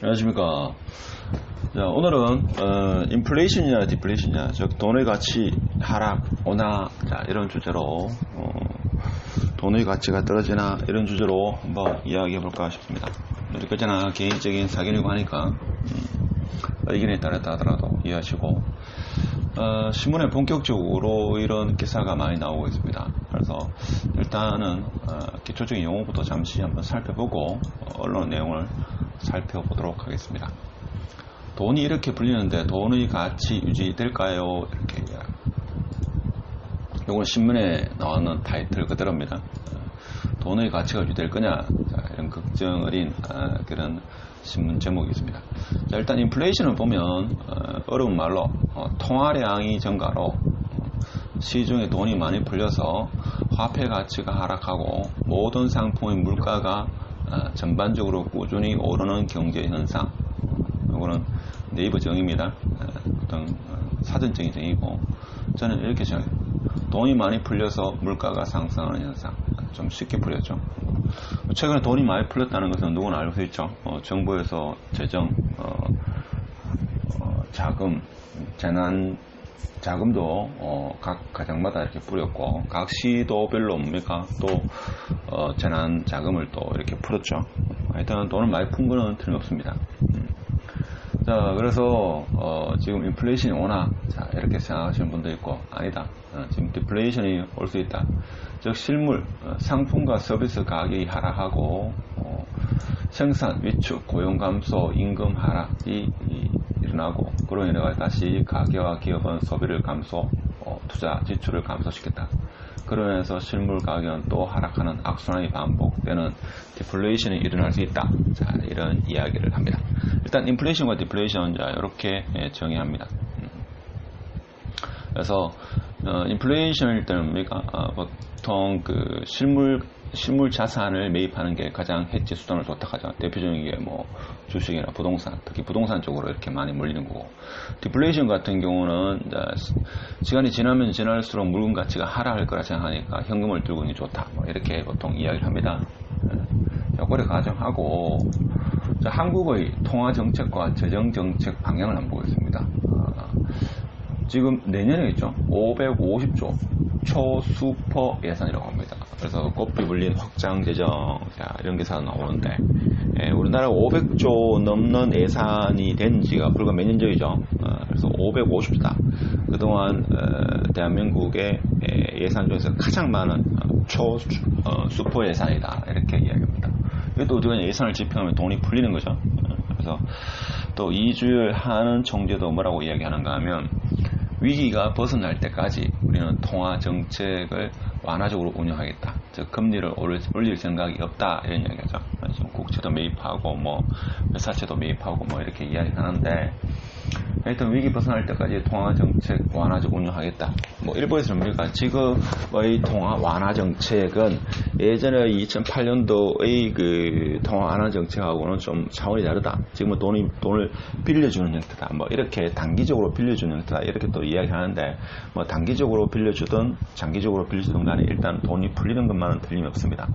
안녕하십니까. 자, 오늘은 인플레이션이냐 디플레이션이냐, 즉 돈의 가치 하락, 온화, 자, 이런 주제로 돈의 가치가 떨어지나 이런 주제로 한번 이야기해 볼까 싶습니다. 여기까지나 개인적인 사견이고 하니까 의견에 따랐다 하더라도 이해하시고, 신문에 본격적으로 이런 기사가 많이 나오고 있습니다. 그래서 일단은 기초적인 용어부터 잠시 한번 살펴보고 언론 내용을 살펴보도록 하겠습니다. 돈이 이렇게 불리는데 돈의 가치 유지될까요? 이렇게 이건 신문에 나오는 타이틀 그대로입니다. 돈의 가치가 유지될 거냐, 자, 이런 걱정 어린 그런 신문 제목이 있습니다. 자, 일단 인플레이션을 보면 어려운 말로 통화량이 증가로 시중에 돈이 많이 풀려서 화폐 가치가 하락하고 모든 상품의 물가가 전반적으로 꾸준히 오르는 경제 현상. 이거는 네이버 정의입니다. 어떤 사전적인 정의고, 저는 이렇게 정해요. 돈이 많이 풀려서 물가가 상승하는 현상. 좀 쉽게 풀렸죠. 최근에 돈이 많이 풀렸다는 것은 누구나 알고 있죠. 정부에서 재정, 자금, 재난 자금도 각 가정마다 이렇게 뿌렸고, 각 시도별로 뭡니까? 또 재난 자금을 또 이렇게 풀었죠. 일단 돈을 많이 푼 거는 틀림없습니다. 자, 그래서 지금 인플레이션이 오나, 자, 이렇게 생각하시는 분도 있고, 아니다, 지금 디플레이션이 올 수 있다. 즉 실물, 상품과 서비스 가격이 하락하고 생산 위축, 고용 감소, 임금 하락이 일어나고, 그로 인해 다시 가계와 기업은 소비를 감소, 투자 지출을 감소시켰다. 그로 인해서 실물 가격은 또 하락하는 악순환이 반복되는 디플레이션이 일어날 수 있다. 자, 이런 이야기를 합니다. 일단 인플레이션과 디플레이션, 자, 이렇게 정의합니다. 그래서 인플레이션일 때는 뭡니까? 보통 그 실물 자산을 매입하는 게 가장 해지 수단을 좋다 하죠. 대표적인 게 뭐 주식이나 부동산, 특히 부동산 쪽으로 이렇게 많이 몰리는 거고, 디플레이션 같은 경우는 시간이 지나면 지날수록 물건 가치가 하락할 거라 생각하니까 현금을 들고 있는 게 좋다, 뭐 이렇게 보통 이야기를 합니다. 그래 가정하고, 자, 한국의 통화 정책과 재정 정책 방향을 한번 보겠습니다. 지금 내년에 있죠. 550조 초수퍼 예산이라고 합니다. 그래서 곱비 불린 확장 재정, 자, 이런 기사가 나오는데, 우리나라가 500조 넘는 예산이 된 지가 불과 몇 년 전이죠. 그래서 550조다. 그동안 대한민국의 예산 중에서 가장 많은 초수퍼 예산이다, 이렇게 이야기합니다. 이것도 우리가 예산을 집행하면 돈이 풀리는 거죠. 그래서 또 이주열 한은 총재도 뭐라고 이야기하는가 하면, 위기가 벗어날 때까지 우리는 통화 정책을 완화적으로 운영하겠다. 즉 금리를 올릴 생각이 없다, 이런 이야기죠. 지금 국채도 매입하고 뭐 회사채도 매입하고 뭐 이렇게 이야기하는데, 하여튼 위기 벗어날 때까지 통화 정책 완화적 운영하겠다. 뭐 일부에서는 뭡니까? 지금의 통화 완화 정책은 예전에 2008년도의 그 통화 완화 정책하고는 좀 차원이 다르다. 지금은 돈을 빌려주는 형태다. 뭐 이렇게 단기적으로 빌려주는 형태다. 이렇게 또 이야기하는데, 뭐 단기적으로 빌려주든 장기적으로 빌려주든 간에 일단 돈이 풀리는 것만은 틀림이 없습니다.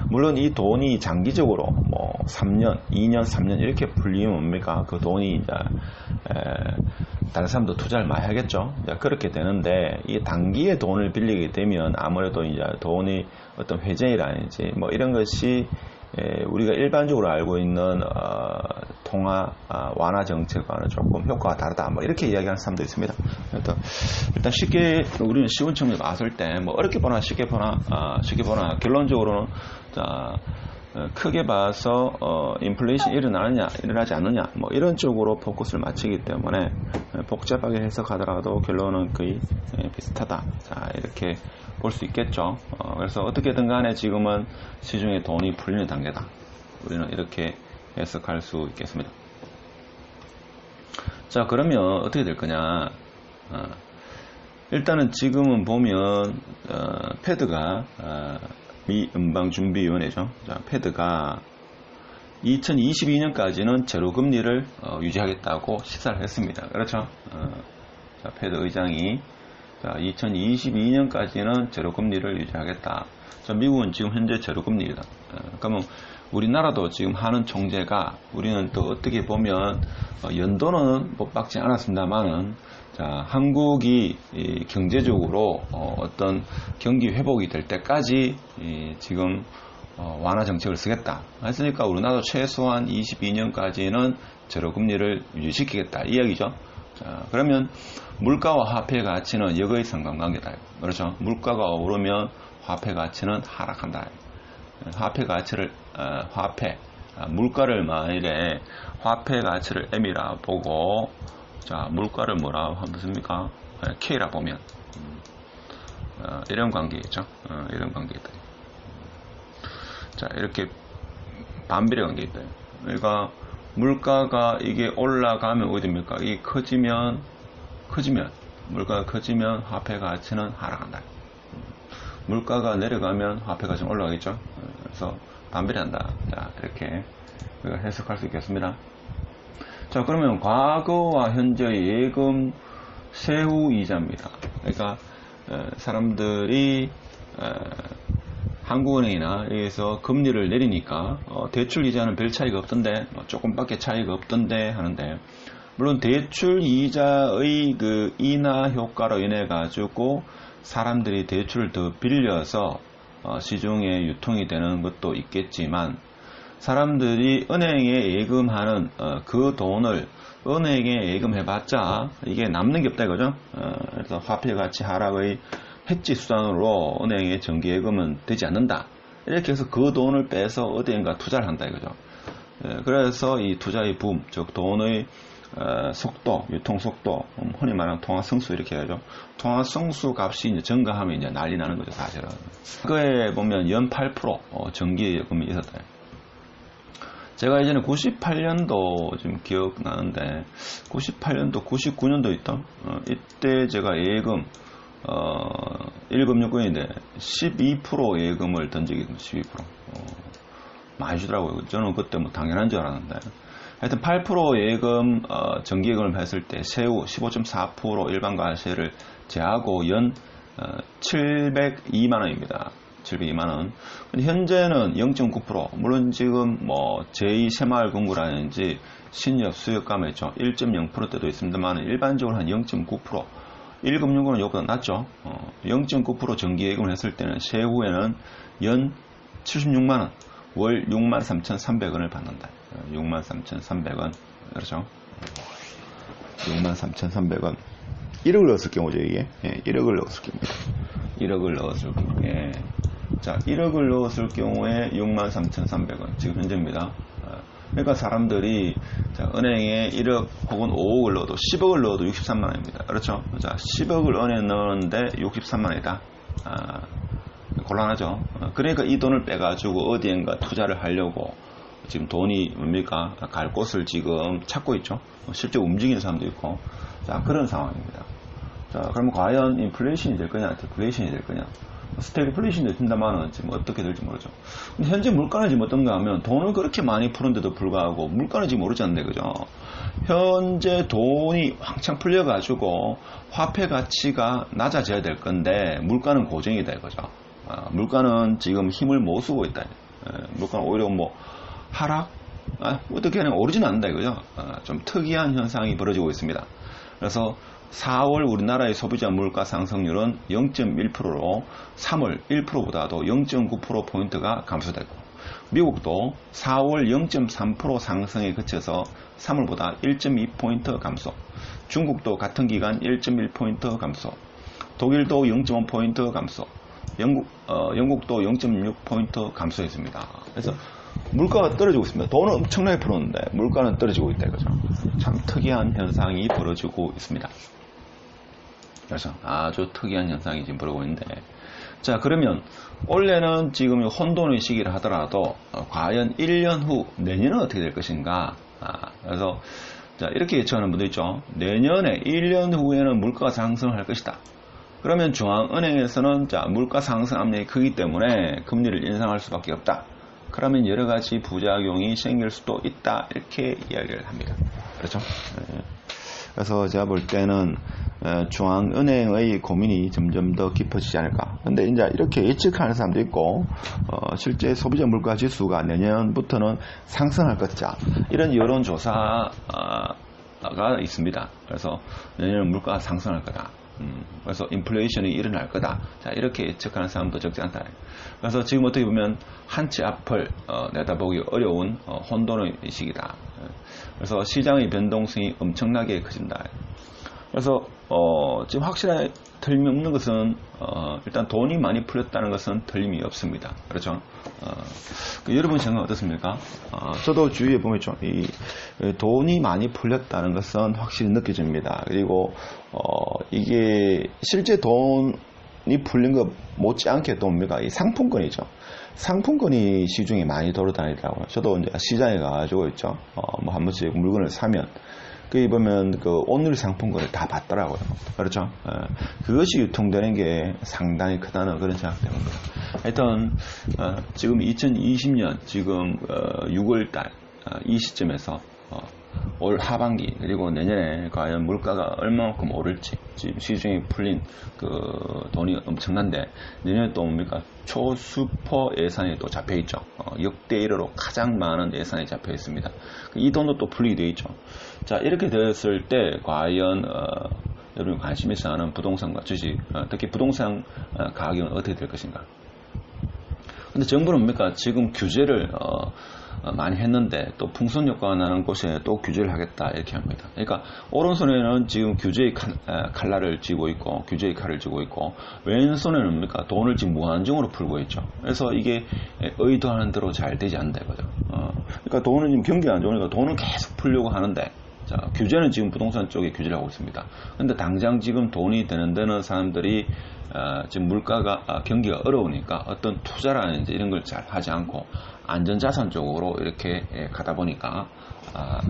물론 이 돈이 장기적으로 뭐 3년, 2년, 3년 이렇게 풀리면 뭡니까? 그 돈이 이제 다른 사람도 투자를 많이 하겠죠. 그렇게 되는데, 이 단기에 돈을 빌리게 되면 아무래도 이제 돈이 어떤 회전이라든지 뭐 이런 것이 우리가 일반적으로 알고 있는 통화 완화 정책과는 조금 효과가 다르다, 뭐 이렇게 이야기하는 사람도 있습니다. 일단 쉽게 우리는 쉬운 측면에 봤을 때 뭐 어렵게 보나 쉽게 보나 결론적으로는, 자, 크게 봐서 인플레이션이 일어나느냐 일어나지 않느냐, 뭐 이런 쪽으로 포커스를 맞추기 때문에 복잡하게 해석하더라도 결론은 거의 비슷하다. 자, 이렇게 볼 수 있겠죠. 그래서 어떻게든 간에 지금은 시중에 돈이 풀리는 단계다. 우리는 이렇게 해석할 수 있겠습니다. 자, 그러면 어떻게 될 거냐. 일단은 지금은 보면 패드가 미 연방준비위원회죠. 자, 패드가 2022년까지는 제로금리를 유지하겠다고 시사를 했습니다. 그렇죠? 자, 패드 의장이, 자, 2022년까지는 제로금리를 유지하겠다. 자, 미국은 지금 현재 제로금리입니다. 그러면 우리나라도 지금 하는 총재가 우리는 또 어떻게 보면 연도는 못 박지 않았습니다만은 자, 한국이 경제적으로 어떤 경기 회복이 될 때까지 지금 완화 정책을 쓰겠다. 했으니까 우리나라도 최소한 22년까지는 제로금리를 유지시키겠다. 이 이야기죠. 자, 그러면 물가와 화폐 가치는 역의 상관관계다. 그렇죠. 물가가 오르면 화폐 가치는 하락한다. 화폐 가치를 물가를 만일에 화폐 가치를 M이라 보고 자 물가를 뭐라고 하겠습니까? K라 보면 이런 관계겠죠. 이런 관계다. 자 이렇게 반비례 관계있다. 그러니까 물가가 이게 올라가면 어디 됩니까? 이게 커지면 물가가 커지면 화폐 가치는 하락한다. 물가가 내려가면 화폐 가치는 올라가겠죠. 그래서 반비례한다. 자 이렇게 우리가 해석할 수 있겠습니다. 자 그러면 과거와 현재의 예금 세후 이자입니다. 그러니까 사람들이 한국은행이나 여기서 금리를 내리니까 대출 이자는 별 차이가 없던데 조금밖에 차이가 없던데 하는데 물론 대출 이자의 그 인하 효과로 인해 가지고 사람들이 대출을 더 빌려서 시중에 유통이 되는 것도 있겠지만 사람들이 은행에 예금하는 그 돈을 은행에 예금해봤자 이게 남는 게 없다 이거죠. 그래서 화폐 가치 하락의 해지 수단으로 은행의 정기예금은 되지 않는다. 이렇게 해서 그 돈을 빼서 어디엔가 투자를 한다 이거죠. 그래서 이 투자의 붐, 즉 돈의 속도, 유통 속도, 흔히 말하는 통화 성수 이렇게 해야죠. 통화 성수 값이 이제 증가하면 이제 난리 나는 거죠, 사실은. 그거에 보면 연 8% 정기예금이 있었다. 제가 예전에 98년도 지금 기억나는데 98년도, 99년도 있던 이때 제가 예금 1금융권인데 12% 예금을 던 적이 있습니다. 12% 많이 주더라고요. 저는 그때 뭐 당연한 줄 알았는데 하여튼 8% 예금 정기예금을 했을 때 세후 15.4% 일반 과세를 제하고 연 702만원입니다. 702만원. 근데 현재는 0.9%. 물론 지금 뭐 제2 새마을금고라든지 신협 수협감에 있죠. 1.0%대도 있습니다만 일반적으로 한 0.9%. 1금융권은 이것보다 낮죠. 0.9% 정기예금을 했을 때는 세후에는 연 76만원, 월 63,300원을 받는다. 63,300원. 그렇죠. 63,300원. 1억을 넣었을 경우죠, 이게. 예, 1억을 넣었을 경우. 1억을 넣었을 경우에. 자, 1억을 넣었을 경우에 63,300원. 지금 현재입니다. 그러니까 사람들이 자, 은행에 1억 혹은 5억을 넣어도 10억을 넣어도 63만원입니다. 그렇죠? 자, 10억을 은행에 넣었는데 63만원이다. 곤란하죠. 그러니까 이 돈을 빼가지고 어디엔가 투자를 하려고 지금 돈이 뭡니까? 갈 곳을 지금 찾고 있죠. 실제 움직이는 사람도 있고. 자, 그런 상황입니다. 자, 그러면 과연 인플레이션이 될 거냐, 디플레이션이 될 거냐. 스태그플레이션이 된다마는 지금 어떻게 될지 모르죠. 근데 현재 물가는 지금 어떤가 하면 돈을 그렇게 많이 푸는데도 불구하고 물가는 지금 오르지 않는데, 그죠? 현재 돈이 왕창 풀려가지고 화폐 가치가 낮아져야 될 건데 물가는 고정이다 이거죠. 물가는 지금 힘을 못 쓰고 있다. 물가는 오히려 뭐 하락? 어떻게 그냥 오르지는 않는다 이거죠. 좀 특이한 현상이 벌어지고 있습니다. 그래서 4월 우리나라의 소비자 물가 상승률은 0.1%로 3월 1%보다도 0.9%포인트가 감소됐고 미국도 4월 0.3% 상승에 그쳐서 3월보다 1.2포인트 감소, 중국도 같은 기간 1.1포인트 감소, 독일도 0.5포인트 감소, 영국도 0.6포인트 감소했습니다. 그래서 물가가 떨어지고 있습니다. 돈은 엄청나게 풀었는데 물가는 떨어지고 있다 이거죠. 참 특이한 현상이 벌어지고 있습니다. 그래서 아주 특이한 현상이 지금 벌어지고 있는데, 자 그러면 올해는 지금 혼돈의 시기를 하더라도 과연 1년 후 내년은 어떻게 될 것인가. 그래서 자 이렇게 예측하는 분도 있죠. 내년에 1년 후에는 물가가 상승할 것이다. 그러면 중앙은행에서는 자 물가 상승 압력이 크기 때문에 금리를 인상할 수밖에 없다. 그러면 여러 가지 부작용이 생길 수도 있다. 이렇게 이야기를 합니다. 그렇죠? 네. 그래서 제가 볼 때는 중앙은행의 고민이 점점 더 깊어지지 않을까. 근데 이제 이렇게 예측하는 사람도 있고, 실제 소비자 물가 지수가 내년부터는 상승할 것이다. 이런 여론조사가 있습니다. 그래서 내년은 물가가 상승할 거다. 그래서 인플레이션이 일어날 거다. 자, 이렇게 예측하는 사람도 적지 않다. 그래서 지금 어떻게 보면 한치 앞을 내다보기 어려운 혼돈의 시기다. 그래서 시장의 변동성이 엄청나게 커진다. 그래서 지금 확실하게 틀림없는 것은 일단 돈이 많이 풀렸다는 것은 틀림이 없습니다. 그렇죠? 여러분 생각 어떻습니까? 저도 주위에 보면 좀 돈이 많이 풀렸다는 것은 확실히 느껴집니다. 그리고 이게 실제 돈이 풀린 것 못지않게 또 뭡니까? 이 상품권이죠. 상품권이 시중에 많이 돌아다니더라고요. 저도 이제 시장에 가가지고 있죠. 뭐 한 번씩 물건을 사면 거기 보면 그 오늘 상품권을 다 받더라고요. 그렇죠? 그것이 유통되는 게 상당히 크다는 그런 생각 때문입니다. 하여튼 지금 2020년 지금 6월달 이 시점에서 올 하반기 그리고 내년에 과연 물가가 얼마만큼 오를지 지금 시중에 풀린 그 돈이 엄청난데 내년에 또 뭡니까 초슈퍼 예산이 또 잡혀 있죠. 역대 1호로 가장 많은 예산이 잡혀 있습니다. 이 돈도 또 풀리게 되어 있죠. 자, 이렇게 되었을 때 과연 여러분 관심 있어 하는 부동산과 주식, 특히 부동산 가격은 어떻게 될 것인가? 근데 정부는 뭡니까 지금 규제를 많이 했는데 또 풍선 효과가 나는 곳에 또 규제를 하겠다 이렇게 합니다. 그러니까 오른손에는 지금 규제의 칼날을 쥐고 있고 규제의 칼을 쥐고 있고 왼손에는 뭡니까 돈을 지금 무한정으로 풀고 있죠. 그래서 이게 의도하는 대로 잘 되지 않는다 이거죠. 그러니까 돈은 지금 경기가 안 좋으니까 돈은 계속 풀려고 하는데 자, 규제는 지금 부동산 쪽에 규제를 하고 있습니다. 근데 당장 지금 돈이 되는 데는 사람들이 지금 물가가 경기가 어려우니까 어떤 투자라든지 이런 걸 잘 하지 않고 안전자산 쪽으로 이렇게 가다 보니까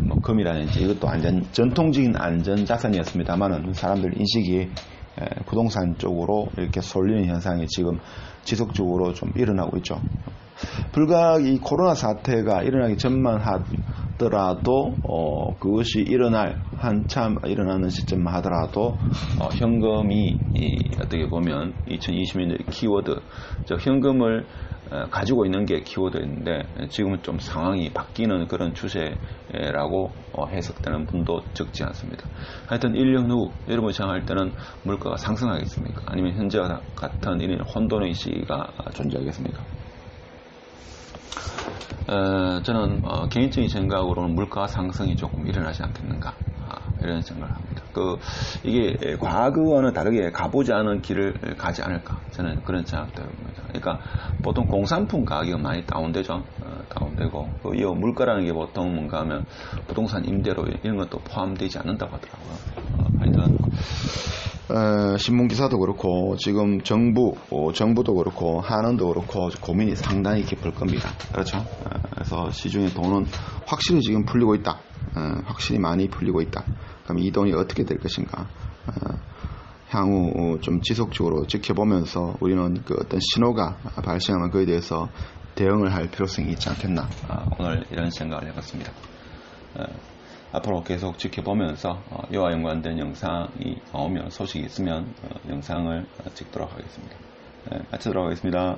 뭐 금이라든지 이것도 전통적인 안전자산이었습니다만은 사람들 인식이 부동산 쪽으로 이렇게 쏠리는 현상이 지금 지속적으로 좀 일어나고 있죠. 불과 이 코로나 사태가 일어나기 전만 하더라도 그것이 한참 일어나는 시점만 하더라도 현금이 어떻게 보면 2020년의 키워드, 즉 현금을 가지고 있는 게 키워드인데 지금은 좀 상황이 바뀌는 그런 추세라고 해석되는 분도 적지 않습니다. 하여튼 1년 후 여러분이 생각할 때는 물가가 상승하겠습니까? 아니면 현재와 같은 이런 혼돈의 시기가 존재하겠습니까? 저는 개인적인 생각으로는 물가 상승이 조금 일어나지 않겠는가 이런 생각을 합니다. 이게 과거와는 다르게 가보지 않은 길을 가지 않을까 저는 그런 생각도 합니다. 그러니까 보통 공산품 가격은 많이 다운되죠. 다운되고 이 물가라는 게 보통 뭔가 하면 부동산 임대료 이런 것도 포함되지 않는다고 하더라고요. 하여튼 신문기사도 그렇고 지금 정부도 그렇고 한은도 그렇고 고민이 상당히 깊을 겁니다. 그렇죠? 그래서 시중에 돈은 확실히 지금 풀리고 있다. 확실히 많이 풀리고 있다. 그럼 이 돈이 어떻게 될 것인가? 향후 좀 지속적으로 지켜보면서 우리는 그 어떤 신호가 발생하면 그에 대해서 대응을 할 필요성이 있지 않겠나? 오늘 이런 생각을 해봤습니다. 앞으로 계속 지켜보면서 이와 연관된 영상이 나오면 소식이 있으면 영상을 찍도록 하겠습니다. 마치도록 하겠습니다.